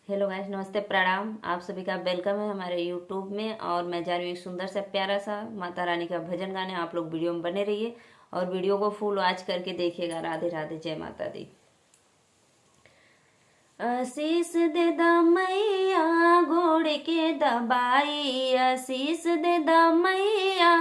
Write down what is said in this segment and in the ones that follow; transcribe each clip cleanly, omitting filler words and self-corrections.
Hello guys, नमस्ते, प्रणाम। आप सभी का वेलकम है हमारे यूट्यूब में। और मैं जा रही हूँ एक सुंदर सा प्यारा सा माता रानी का भजन गाने। आप लोग वीडियो में बने रहिए और वीडियो को फुल वॉच करके देखिएगा। राधे राधे, जय माता दी। आशीष दे दा मैया घोड़ के दबाई, आशीष दे दा मैया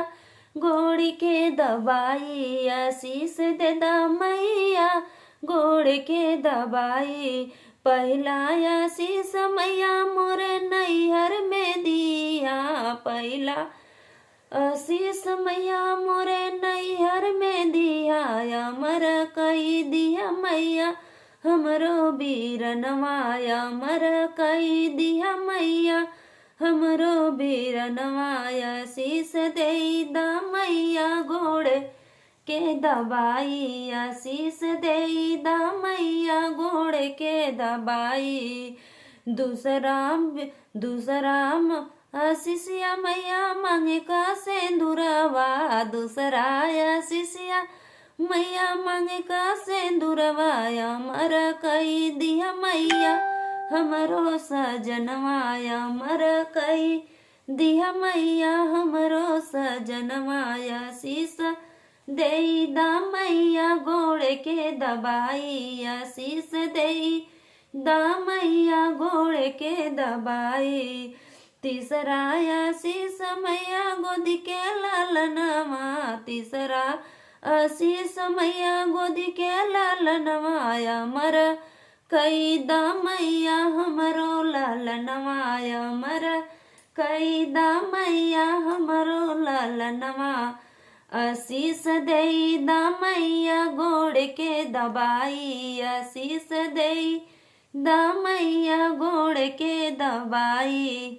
घोड़ के दबाई, आशीष दे दा मैया घोड़ के दबाई। पहला आशीष मैया मोरे नैहर में दिया, पहला आशीष मैया मोरे नैहर में दिया। अमर कई दिया मैया हमरो वीर नवाया, अमर कई दिया मैया हमरो वीर नवाया। शीस दे दा मैया घोड़े के दबाई, आशीष दे दा मैया घोड़े के दबाई। दूसरा दूसरा आशीषिया मैया मांगे का सिंदूरवा, दूसरा आशीषिया मैया मांगे का सिंदूरवा। अमर कई दिया मैया हमरो सजनवाया, अमर कई दिया मैया हमरो सजनवाया। शीस दे दा मैया घोड़े के दबाई, आशीष दे दा मैया घोड़े के दबाई। तीसरा आशीष मैया गोदी के लालनवा, तीसरा आशीष मैया गोदी के लालनवा। अमर कई दा मैया हमरो लालनवा, अमर कई दा मैया हमरो लालनवा। आशीष दे दा मैया घोड़े के दबाई, आशीष दे दा मैया घोड़े के दबाई।